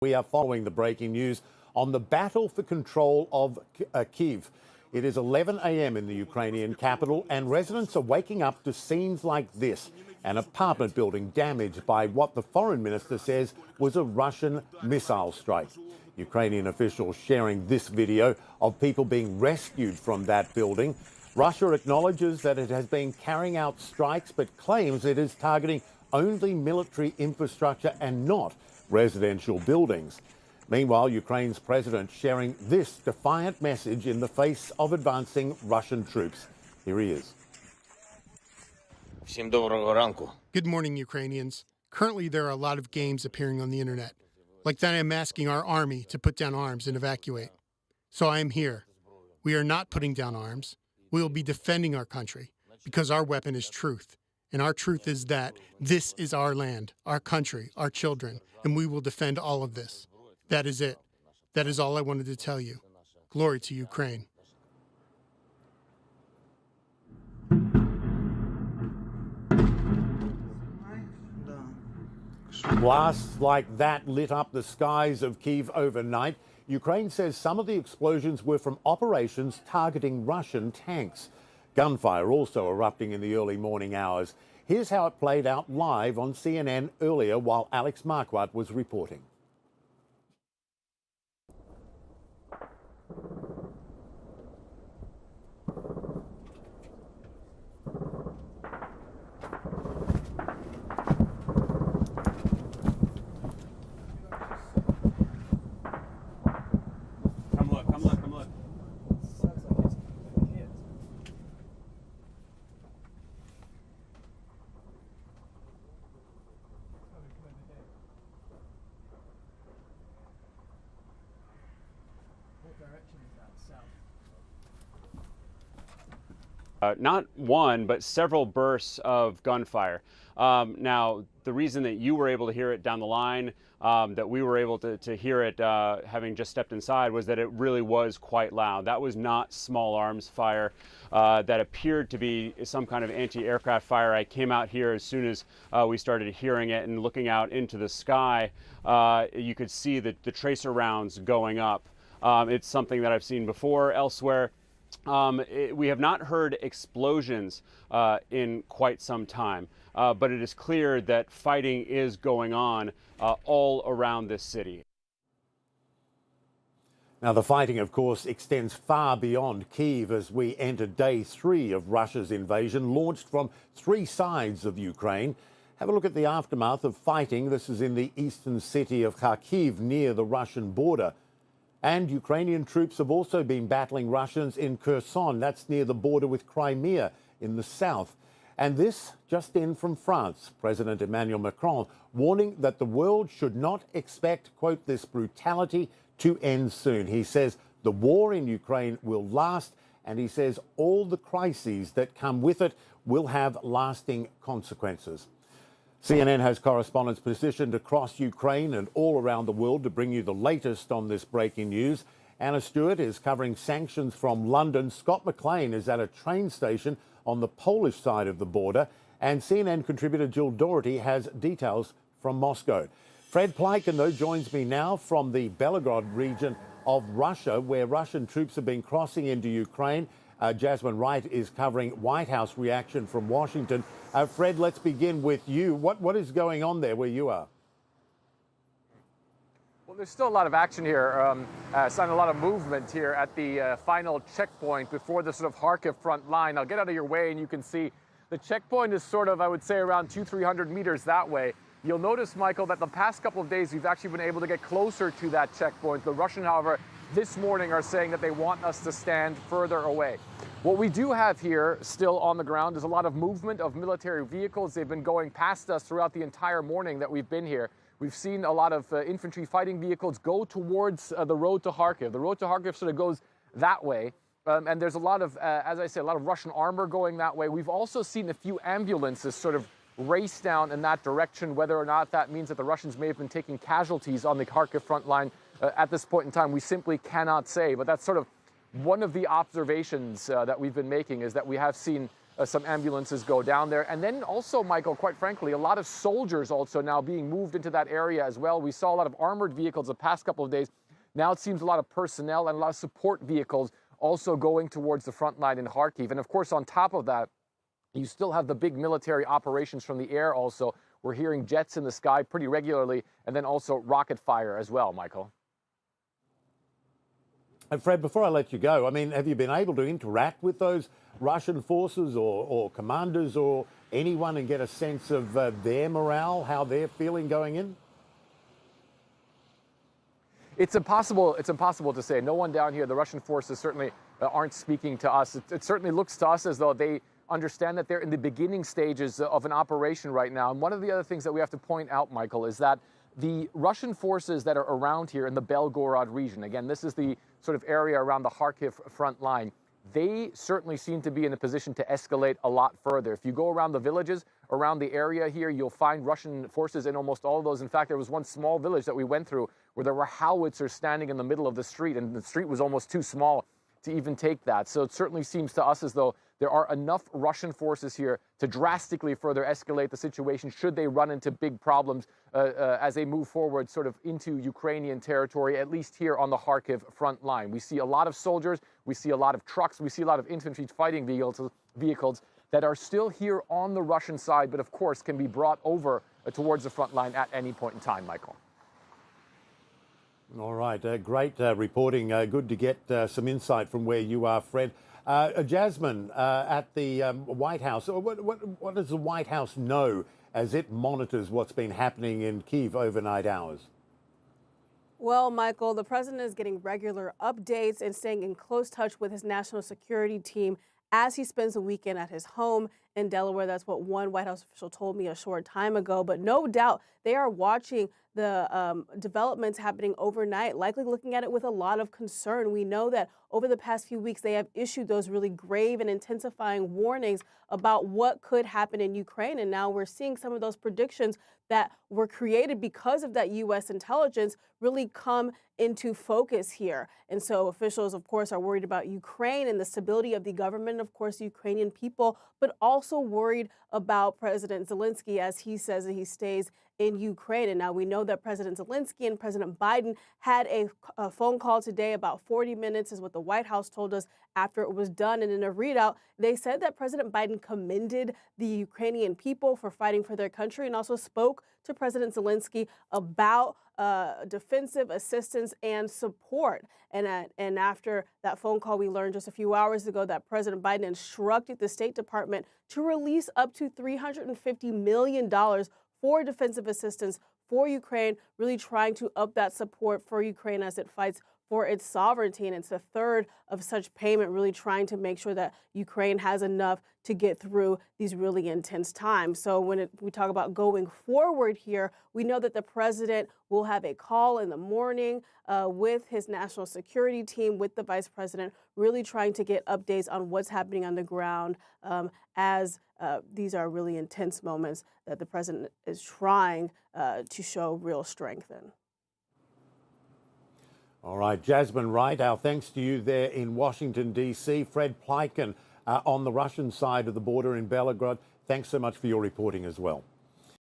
We are following the breaking news on the battle for control of Kyiv. It is 11 a.m. in the Ukrainian capital, and residents are waking up to scenes like this. An apartment building damaged by what the foreign minister says was a Russian missile strike. Ukrainian officials sharing this video of people being rescued from that building. Russia acknowledges that it has been carrying out strikes, but claims it is targeting only military infrastructure and not residential buildings. Meanwhile, Ukraine's president sharing this defiant message in the face of advancing Russian troops. Here he is. Good morning, Ukrainians. Currently, there are a lot of games appearing on the internet, like that I'm asking our army to put down arms and evacuate. So I am here. We are not putting down arms. We will be defending our country because our weapon is truth. And our truth is that this is our land, our country, our children, and we will defend all of this. That is it. That is all I wanted to tell you. Glory to Ukraine. Blasts like that lit up the skies of Kyiv overnight. Ukraine says some of the explosions were from operations targeting Russian tanks. Gunfire also erupting in the early morning hours. Here's how it played out live on CNN earlier while Alex Marquardt was reporting. Come look. Sounds like it's gonna hit. What direction is that? South. Not one, but several bursts of gunfire. Now, the reason that you were able to hear it down the line, that we were able to hear it having just stepped inside, was that it really was quite loud. That was not small arms fire. That appeared to be some kind of anti-aircraft fire. I came out here as soon as we started hearing it, and looking out into the sky, you could see the tracer rounds going up. It's something that I've seen before elsewhere. We have not heard explosions in quite some time, but it is clear that fighting is going on all around this city. Now, the fighting, of course, extends far beyond Kyiv as we enter day 3 of Russia's invasion, launched from 3 sides of Ukraine. Have a look at the aftermath of fighting. This is in the eastern city of Kharkiv, near the Russian border. And Ukrainian troops have also been battling Russians in Kherson, that's near the border with Crimea in the south. And this just in from France, President Emmanuel Macron warning that the world should not expect, quote, this brutality to end soon. He says the war in Ukraine will last, and he says all the crises that come with it will have lasting consequences. CNN has correspondents positioned across Ukraine and all around the world to bring you the latest on this breaking news. Anna Stewart is covering sanctions from London. Scott McLean is at a train station on the Polish side of the border. And CNN contributor Jill Doherty has details from Moscow. Fred Plykin, joins me now from the Belgorod region of Russia, where Russian troops have been crossing into Ukraine. Jasmine Wright is covering White House reaction from Washington. Fred, let's begin with you. What is going on there where you are? Well, there's still a lot of action here, a lot of movement here at the final checkpoint before the sort of Kharkiv front line. I'll get out of your way and you can see the checkpoint is sort of, I would say, around 200-300 meters that way. You'll notice, Michael, that the past couple of days we've actually been able to get closer to that checkpoint. The Russians, however, this morning are saying that they want us to stand further away. What we do have here still on the ground is a lot of movement of military vehicles. They've been going past us throughout the entire morning that we've been here. We've seen a lot of infantry fighting vehicles go towards the road to Kharkiv. The road to Kharkiv sort of goes that way. And there's a lot of, as I say, a lot of Russian armor going that way. We've also seen a few ambulances sort of race down in that direction. Whether or not that means that the Russians may have been taking casualties on the Kharkiv front line at this point in time, we simply cannot say. But that's sort of one of the observations that we've been making, is that we have seen some ambulances go down there. And then also, Michael, quite frankly, a lot of soldiers also now being moved into that area as well. We saw a lot of armored vehicles the past couple of days. Now it seems a lot of personnel and a lot of support vehicles also going towards the front line in Kharkiv. And of course, on top of that, you still have the big military operations from the air also. We're hearing jets in the sky pretty regularly, and then also rocket fire as well, Michael. And Fred, before I let you go, I mean, have you been able to interact with those Russian forces or commanders or anyone and get a sense of their morale, how they're feeling going in? It's impossible to say. No one down here, the Russian forces certainly aren't speaking to us. It certainly looks to us as though they understand that they're in the beginning stages of an operation right now. And one of the other things that we have to point out, Michael, is that the Russian forces that are around here in the Belgorod region, again, this is the sort of area around the Kharkiv front line, they certainly seem to be in a position to escalate a lot further. If you go around the villages, around the area here, you'll find Russian forces in almost all of those. In fact, there was one small village that we went through where there were howitzers standing in the middle of the street, and the street was almost too small to even take that. So it certainly seems to us as though there are enough Russian forces here to drastically further escalate the situation should they run into big problems as they move forward sort of into Ukrainian territory, at least here on the Kharkiv front line. We see a lot of soldiers, we see a lot of trucks, we see a lot of infantry fighting vehicles that are still here on the Russian side, but of course can be brought over towards the front line at any point in time, Michael. All right, great reporting. Good to get some insight from where you are, Fred. Jasmine, at the White House, what does the White House know as it monitors what's been happening in Kyiv overnight hours? Well, Michael, the president is getting regular updates and staying in close touch with his national security team as he spends the weekend at his home in Delaware. That's what one White House official told me a short time ago. But no doubt they are watching the developments happening overnight, likely looking at it with a lot of concern. We know that over the past few weeks, they have issued those really grave and intensifying warnings about what could happen in Ukraine. And now we're seeing some of those predictions that were created because of that U.S. intelligence really come into focus here. And so officials, of course, are worried about Ukraine and the stability of the government, of course, the Ukrainian people, but also worried about President Zelensky as he says that he stays in Ukraine. And now we know that President Zelensky and President Biden had a phone call today, about 40 minutes is what the White House told us after it was done. And in a readout, they said that President Biden commended the Ukrainian people for fighting for their country and also spoke to President Zelensky about defensive assistance and support. And after that phone call, we learned just a few hours ago that President Biden instructed the State Department to release up to $350 million for defensive assistance for Ukraine, really trying to up that support for Ukraine as it fights for its sovereignty. And it's a third of such payment, really trying to make sure that Ukraine has enough to get through these really intense times. So when we talk about going forward here, we know that the president will have a call in the morning with his national security team, with the vice president, really trying to get updates on what's happening on the ground as these are really intense moments that the president is trying to show real strength in. All right, Jasmine Wright, our thanks to you there in Washington, D.C. Fred Pleiken on the Russian side of the border in Belgorod, thanks so much for your reporting as well.